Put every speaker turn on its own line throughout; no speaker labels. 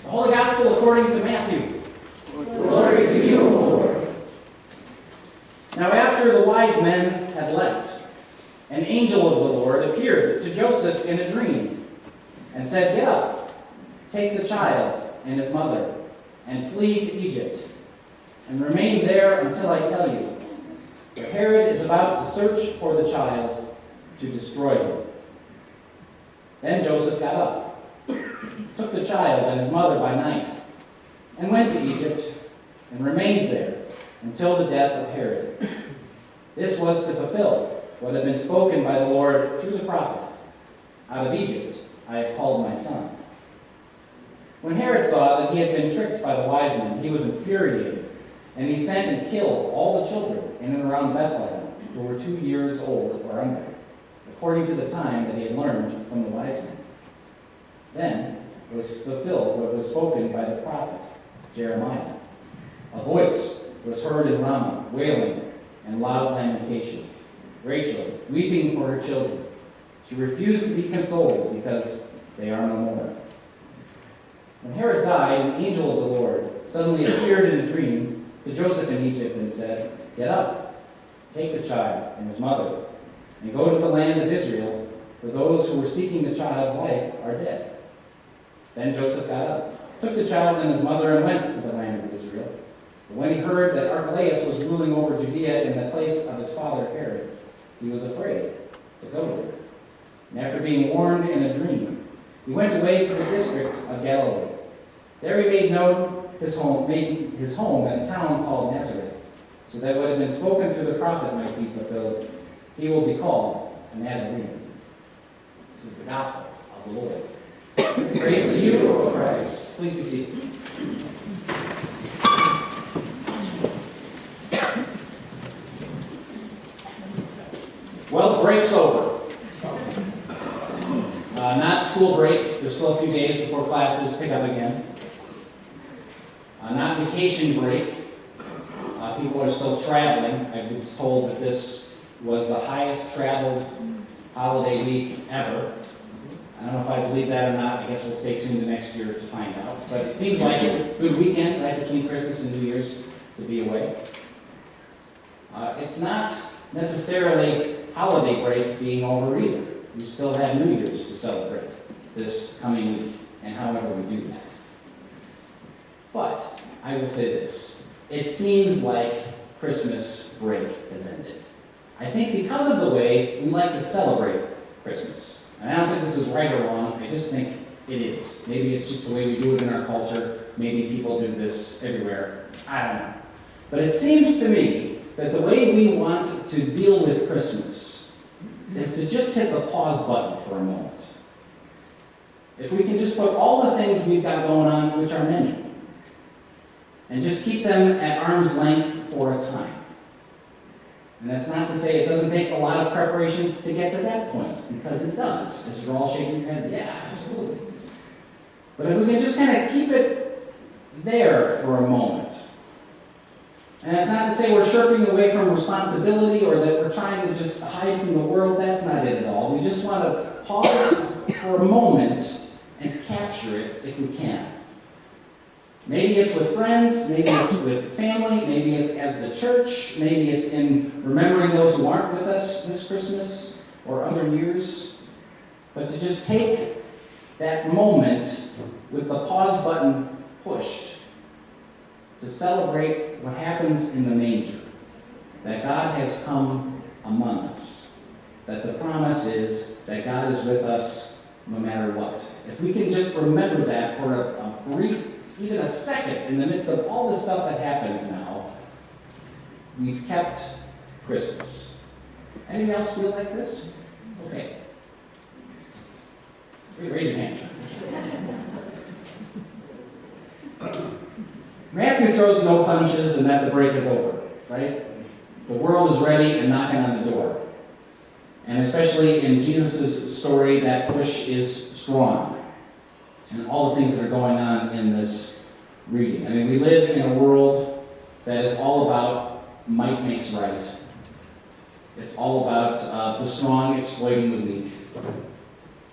The Holy Gospel according to Matthew.
Glory to you, O Lord.
Now after the wise men had left, an angel of the Lord appeared to Joseph in a dream and said, "Get up, take the child and his mother, and flee to Egypt, and remain there until I tell you. For Herod is about to search for the child to destroy him." Then Joseph got up, took the child and his mother by night, and went to Egypt, and remained there until the death of Herod. This was to fulfill what had been spoken by the Lord through the prophet, "Out of Egypt I have called my son." When Herod saw that he had been tricked by the wise men, he was infuriated, and he sent and killed all the children in and around Bethlehem who were 2 years old or under, according to the time that he had learned from the wise men. Then was fulfilled what was spoken by the prophet Jeremiah. A voice was heard in Ramah, wailing and loud lamentation, Rachel weeping for her children. She refused to be consoled because they are no more. When Herod died, an angel of the Lord suddenly appeared in a dream to Joseph in Egypt and said, "Get up, take the child and his mother, and go to the land of Israel, for those who were seeking the child's life are dead." Then Joseph got up, took the child and his mother, and went to the land of Israel. But when he heard that Archelaus was ruling over Judea in the place of his father Herod, he was afraid to go there. And after being warned in a dream, he went away to the district of Galilee. There he made his home in a town called Nazareth, so that what had been spoken through the prophet might be fulfilled. He will be called a Nazarene. This is the gospel of the Lord. Praise to you, O Christ. Please be seated. Well, the break's over. Not school break. There's still a few days before classes pick up again. Not vacation break. People are still traveling. I was told that this was the highest traveled holiday week ever. I don't know if I believe that or not. I guess we'll stay tuned the next year to find out. But it seems like a good weekend right between Christmas and New Year's to be away. It's not necessarily holiday break being over either. We still have New Year's to celebrate this coming week, and however we do that. But I will say this. It seems like Christmas break has ended. I think because of the way we like to celebrate Christmas. And I don't think this is right or wrong. I just think it is. Maybe it's just the way we do it in our culture. Maybe people do this everywhere. I don't know. But it seems to me that the way we want to deal with Christmas is to just hit the pause button for a moment. If we can just put all the things we've got going on, which are many, and just keep them at arm's length for a time. And that's not to say it doesn't take a lot of preparation to get to that point, because it does. As you're all shaking your heads, yeah, absolutely. But if we can just kind of keep it there for a moment. And it's not to say we're shirking away from responsibility or that we're trying to just hide from the world. That's not it at all. We just want to pause for a moment and capture it if we can. Maybe it's with friends, maybe it's with family, maybe it's as the church, maybe it's in remembering those who aren't with us this Christmas or other years. But to just take that moment with the pause button pushed to celebrate what happens in the manger, that God has come among us, that the promise is that God is with us no matter what. If we can just remember that for a brief, even a second, in the midst of all the stuff that happens now, we've kept Christmas. Anyone else feel like this? Okay. Raise your hand. Matthew throws no punches and that the break is over, right? The world is ready and knocking on the door. And especially in Jesus' story, that push is strong. And all the things that are going on in this reading. I mean, we live in a world that is all about might makes right. It's all about the strong exploiting the weak.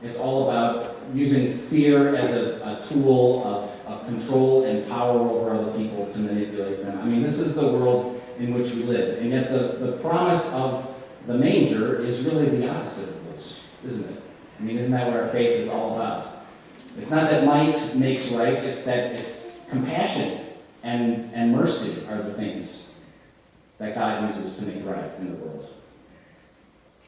It's all about using fear as a tool of control and power over other people to manipulate them. I mean, this is the world in which we live. And yet the promise of the manger is really the opposite of those, isn't it? I mean, isn't that what our faith is all about? It's not that might makes right, it's that it's compassion and mercy are the things that God uses to make right in the world.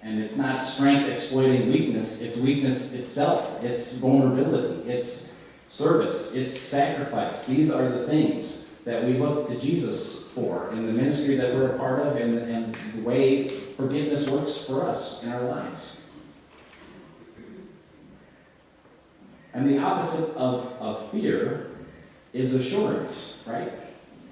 And it's not strength exploiting weakness, it's weakness itself, it's vulnerability, it's service, it's sacrifice. These are the things that we look to Jesus for in the ministry that we're a part of and the way forgiveness works for us in our lives. And the opposite of fear is assurance, right?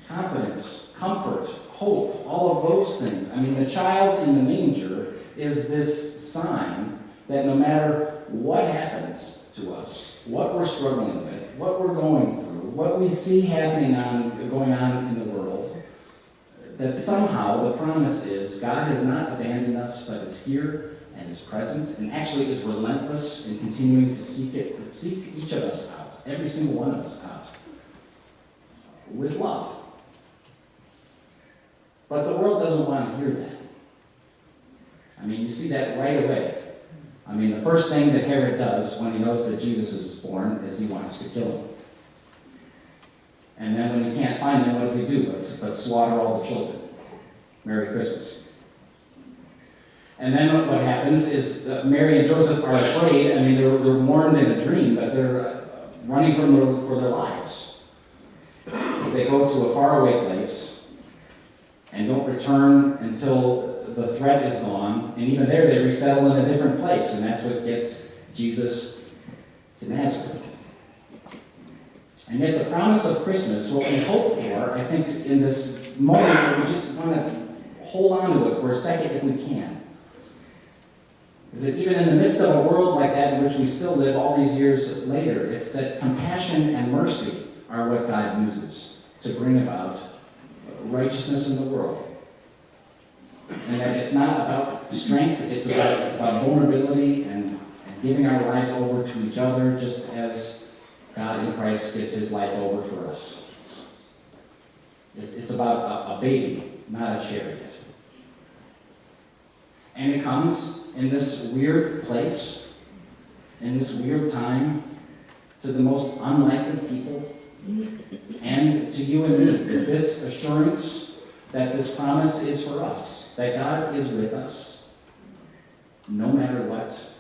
Confidence, comfort, hope, all of those things. I mean, the child in the manger is this sign that no matter what happens to us, what we're struggling with, what we're going through, what we see going on in the world, that somehow the promise is God has not abandoned us, but is here and is present, and actually is relentless in continuing to seek each of us out, every single one of us out, with love. But the world doesn't want to hear that. I mean, you see that right away. I mean, the first thing that Herod does when he knows that Jesus is born is he wants to kill him. And then when he can't find him, what does he do but slaughter all the children? Merry Christmas. And then what happens is Mary and Joseph are afraid. I mean, they're warned in a dream, but they're running for their lives. As they go to a faraway place and don't return until the threat is gone. And even there, they resettle in a different place. And that's what gets Jesus to Nazareth. And yet the promise of Christmas, what we hope for, I think in this moment where we just want to hold on to it for a second if we can, is that even in the midst of a world like that in which we still live all these years later, it's that compassion and mercy are what God uses to bring about righteousness in the world. And that it's not about strength, it's about vulnerability and giving our lives over to each other just as God in Christ gives his life over for us. It's about a baby, not a chariot. And it comes in this weird place, in this weird time, to the most unlikely people, and to you and me, with this assurance that this promise is for us, that God is with us, no matter what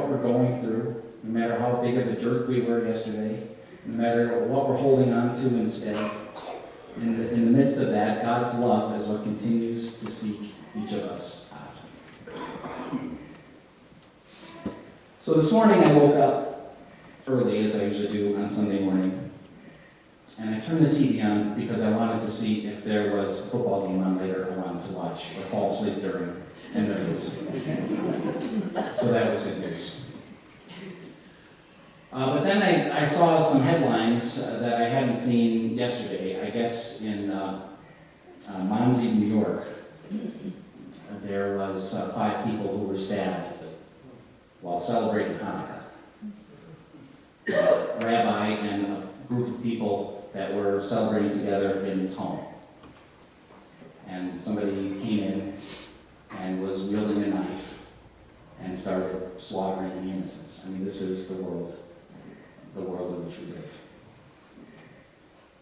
we're going through, no matter how big of a jerk we were yesterday, no matter what we're holding on to instead. In the midst of that, God's love is what continues to seek each of us out. So this morning I woke up early, as I usually do on Sunday morning, and I turned the TV on because I wanted to see if there was a football game on later I wanted to watch or fall asleep during, and there is. So that was good news. But then I saw some headlines that I hadn't seen yesterday. I guess in Monsey, New York, there was 5 people who were stabbed while celebrating Hanukkah. A rabbi and a group of people that were celebrating together in his home. And somebody came in and was wielding a knife and started slaughtering the innocents. I mean, this is the world in which we live.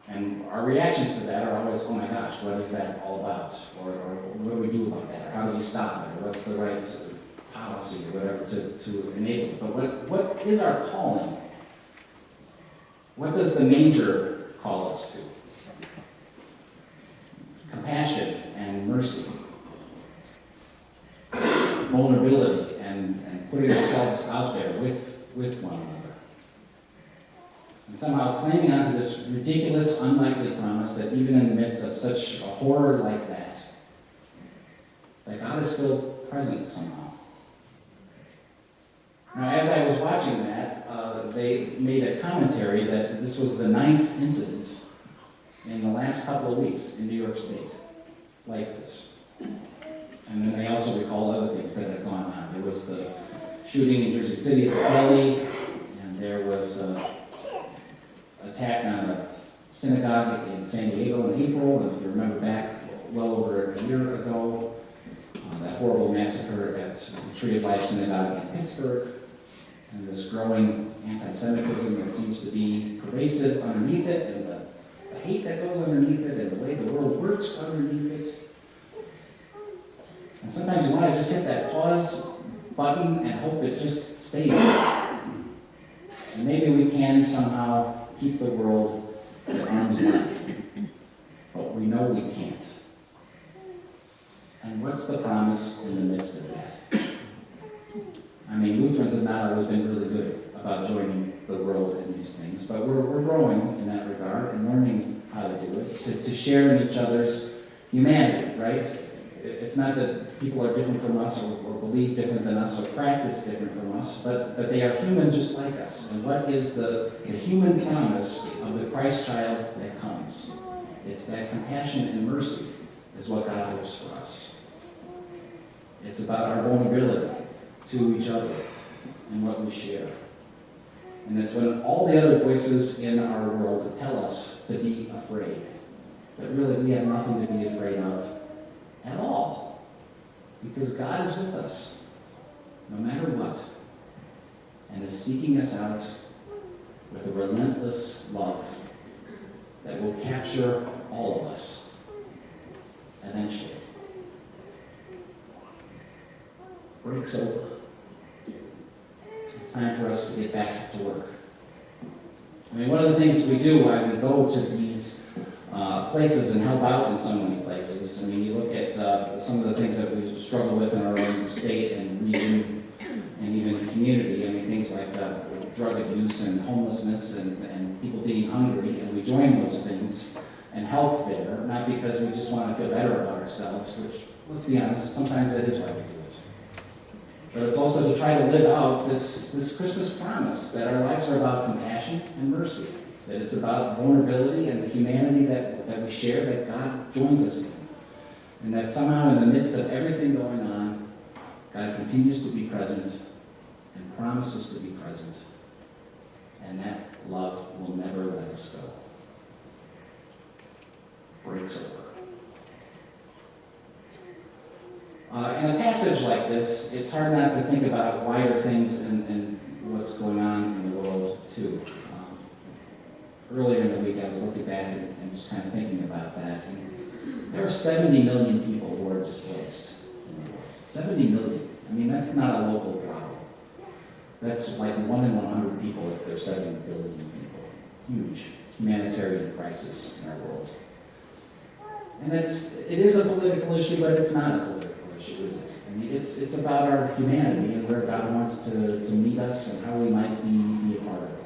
And our reactions to that are always, oh my gosh, what is that all about? Or what do we do about that? Or how do we stop it? Or what's the right policy or whatever to enable it? But what is our calling? What does the manger call us to? Compassion and mercy. Vulnerability and putting ourselves out there with one another. And somehow clinging onto this ridiculous, unlikely promise that even in the midst of such a horror like that God is still present somehow. Now, as I was watching that, they made a commentary that this was the 9th incident in the last couple of weeks in New York State like this. And then they also recalled other things that had gone on. There was the shooting in Jersey City at the deli, and there was an attack on a synagogue in San Diego in April, and if you remember back well over a year ago, that horrible massacre at the Tree of Life Synagogue in Pittsburgh, and this growing anti-Semitism that seems to be pervasive underneath it, and the hate that goes underneath it, and the way the world works underneath it. And sometimes you want to just hit that pause button and hope it just stays there. And maybe we can somehow keep the world at arm's length, but we know we can't. And what's the promise in the midst of that? I mean, Lutherans have not always been really good about joining the world in these things, but we're growing in that regard and learning how to do it, to share in each other's humanity, right? It's not that people are different from us or believe different than us or practice different from us, but they are human just like us. And what is the human promise of the Christ child that comes? It's that compassion and mercy is what God hopes for us. It's about our vulnerability to each other and what we share. And it's when all the other voices in our world tell us to be afraid, but really we have nothing to be afraid of at all, because God is with us, no matter what, and is seeking us out with a relentless love that will capture all of us eventually. Break's over. It's time for us to get back to work. I mean, one of the things we do when we go to these places and help out in so many places, I mean, you look at some of the things that we struggle with in our own state and region and even community. I mean, things like drug abuse and homelessness and people being hungry, and we join those things and help there, not because we just want to feel better about ourselves, which, let's be honest, sometimes that is why we do it. But it's also to try to live out this Christmas promise that our lives are about compassion and mercy, that it's about vulnerability and the humanity that we share, that God joins us in, and that somehow in the midst of everything going on, God continues to be present and promises to be present, and that love will never let us go. Breaks over. In a passage like this, it's hard not to think about wider things and what's going on in the world, too. Earlier in the week, I was looking back and just kind of thinking about that. And there are 70 million people who are displaced in the world. 70 million. I mean, that's not a local problem. That's like 1 in 100 people if there's 7 billion people. Huge humanitarian crisis in our world. And it is a political issue, but it's not a political issue, is it? I mean, it's about our humanity and where God wants to meet us and how we might be a part of that.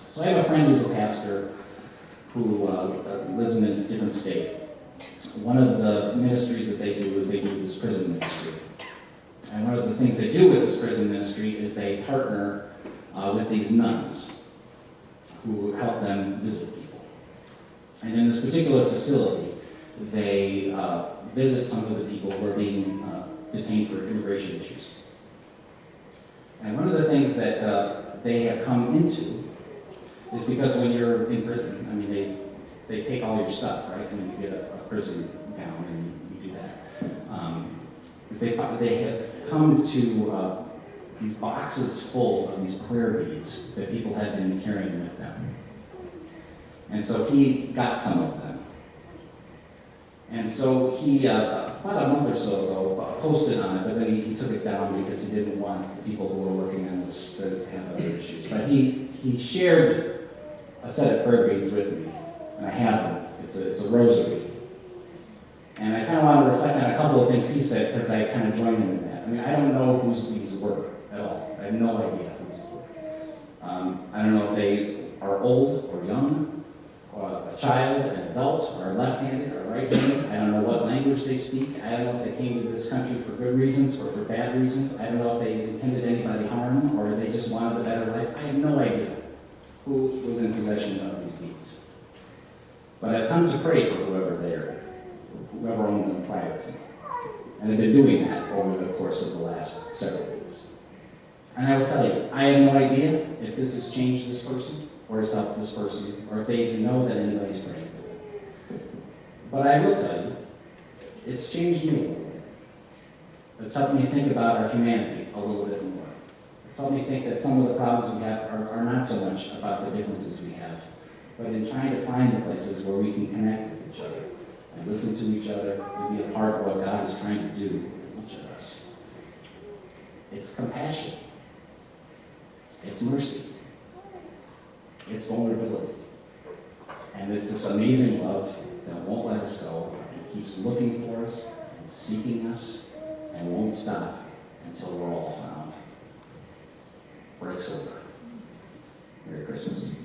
So I have a friend who's a pastor who lives in a different state. One of the ministries that they do is they do this prison ministry. And one of the things they do with this prison ministry is they partner with these nuns who help them visit people. And in this particular facility, they visit some of the people who are being detained for immigration issues. And one of the things that they have come into is because when you're in prison, I mean, they take all your stuff, right? I mean, you get a prison gown and you do that. Is they have come to these boxes full of these prayer beads that people had been carrying with them. And so he got some of them. And so he, about a month or so ago, posted on it, but then he took it down because he didn't want the people who were working on this to have other issues. But he shared a set of prayer beads with me, and I have them. It's a rosary. And I kind of want to reflect on a couple of things he said, because I kind of joined him in that. I mean, I don't know whose these were at all. I have no idea who these were. I don't know if they are old or young, or a child, an adult, or left-handed or right-handed. I don't know what language they speak. I don't know if they came to this country for good reasons or for bad reasons. I don't know if they intended anybody harm or they just wanted a better life. I have no idea who was in possession of these beads. But I've come to pray for whoever owned them prior to me. And I've been doing that over the course of the last several weeks. And I will tell you, I have no idea if this has changed this person, or it's helped this person, or if they even know that anybody's praying for them. But I will tell you, it's changed me a little bit. It's helped me think about our humanity a little bit more. It's helped me think that some of the problems we have are not so much about the differences we have, but in trying to find the places where we can connect with each other and listen to each other and be a part of what God is trying to do with each of us. It's compassion. It's mercy. It's vulnerability. And it's this amazing love that won't let us go and keeps looking for us and seeking us and won't stop until we're all found. Breaks over. Merry Christmas.